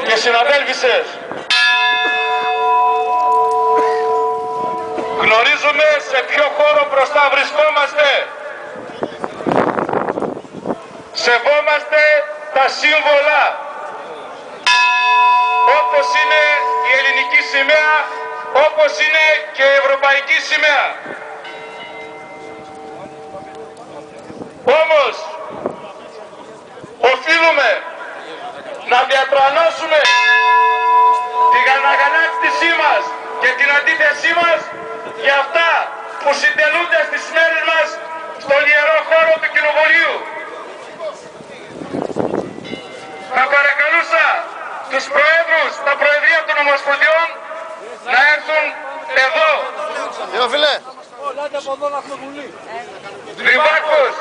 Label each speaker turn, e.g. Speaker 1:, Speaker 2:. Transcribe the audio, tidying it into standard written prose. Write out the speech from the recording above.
Speaker 1: και συναδέλφισες, γνωρίζουμε σε ποιο χώρο μπροστά βρισκόμαστε. Σεβόμαστε τα σύμβολα, όπως είναι η ελληνική σημαία, όπως είναι και η ευρωπαϊκή σημαία. Όμως, οφείλουμε να διατρανώσουμε την αναγανάκτησή μας και την αντίθεσή μας για αυτά που συντελούνται στις μέρες μας στον ιερό χώρο του Κοινοβουλίου. Θα παρακαλούσα τους προέδρους, τα προεδρία των Ομοσπονδιών να έρθουν εδώ.
Speaker 2: Φίλε.
Speaker 1: Δημάρχος,